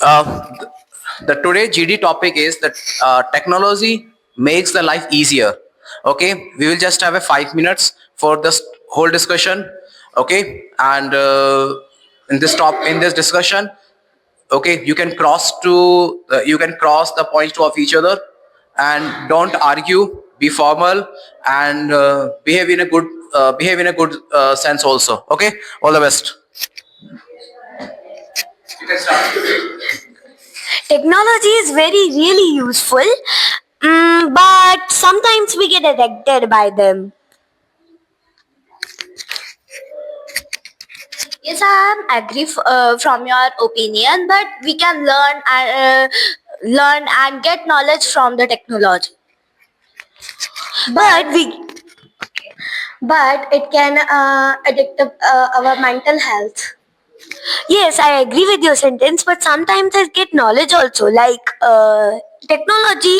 The today GD topic is that technology makes the life easier. Okay, we will just have a 5 minutes for this whole discussion. Okay, and in this discussion, okay, you can cross the points to of each other, and don't argue. Be formal and behave in a good sense also. Okay, all the best. You can start. Technology is very really useful, but sometimes we get addicted by them. Yes, I am agree from your opinion, but we can learn and get knowledge from the technology. But we but it can addict our mental health. Yes, I agree with your sentence, but sometimes I get knowledge also. Like technology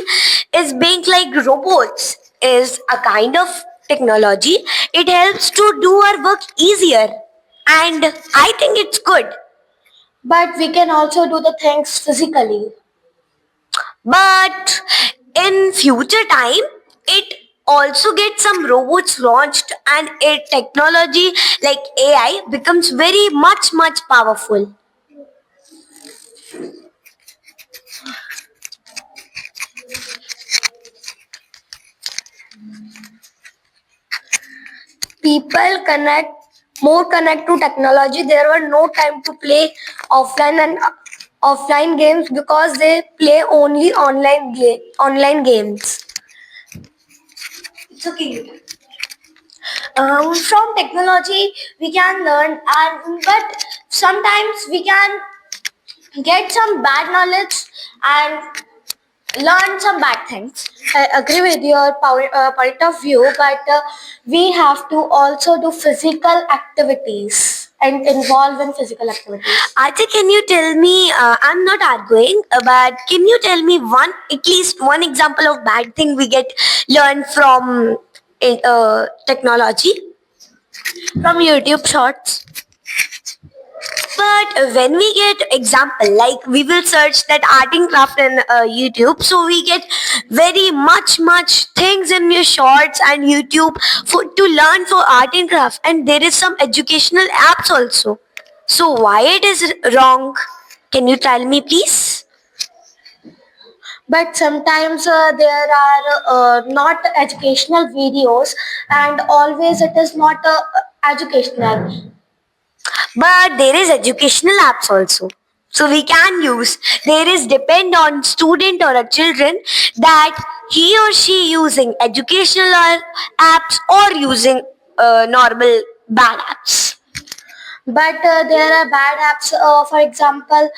is being like robots is a kind of technology. It helps to do our work easier, and I think it's good. But we can also do the things physically. But in future time, it also gets some robots launched and a technology like AI becomes very much powerful. People connect to technology. There were no time to play offline games because they play only online games. It's okay. From technology we can learn, and but sometimes we can get some bad knowledge and learn some bad things. I agree with your point of view, but we have to also do physical activities and involve in physical activities. Acha, can you tell me? I'm not arguing, but can you tell me at least one example of bad thing we get learn from technology from YouTube shorts? But when we get example, like we will search that art and craft in YouTube, so we get very much things in your shorts and YouTube for to learn for art and craft, and there is some educational apps also. So why it is wrong? Can you tell me, please? But sometimes there are not educational videos, and always it is not educational. But there is educational apps also. So we can use. There is depend on student or a children that he or she using educational apps or using normal bad apps. But there are bad apps. For example,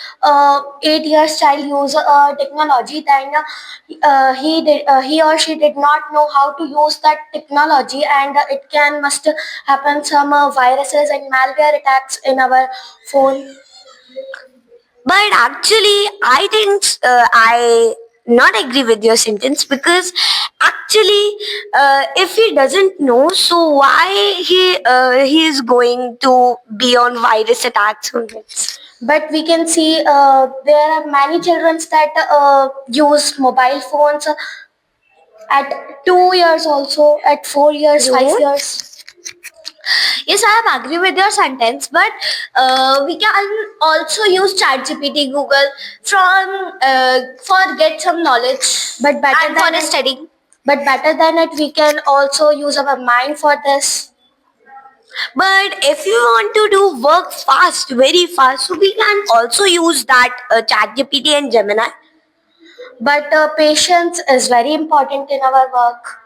8 years child use technology. Then he or she did not know how to use that technology, and it can must happen some viruses and malware attacks in our phone. But actually, I think I not agree with your sentence because actually, if he doesn't know, so why he is going to be on virus attacks on it? But we can see there are many children that use mobile phones at 2 years also, at 4 years, 5 years. Yes, I am agree with your sentence, but we can also use ChatGPT, Google from for get some knowledge. But better and than for studying. But better than it, we can also use our mind for this. But if you want to do work fast, very fast, so we can also use that ChatGPT and Gemini. But patience is very important in our work.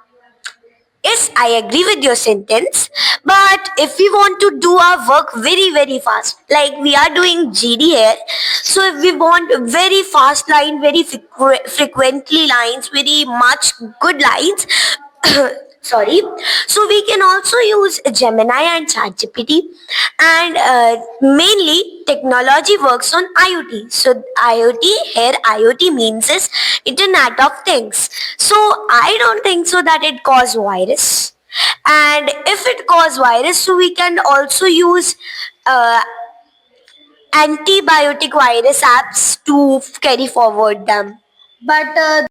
Yes, I agree with your sentence. But if we want to do our work very fast, like we are doing GD here, so if we want very fast line, very frequently lines, very much good lines, sorry, so we can also use Gemini and ChatGPT, and mainly technology works on IoT. So IoT means is Internet of Things. So I don't think so that it cause virus, and if it cause virus, so we can also use uh, antibiotic virus apps to carry forward them. But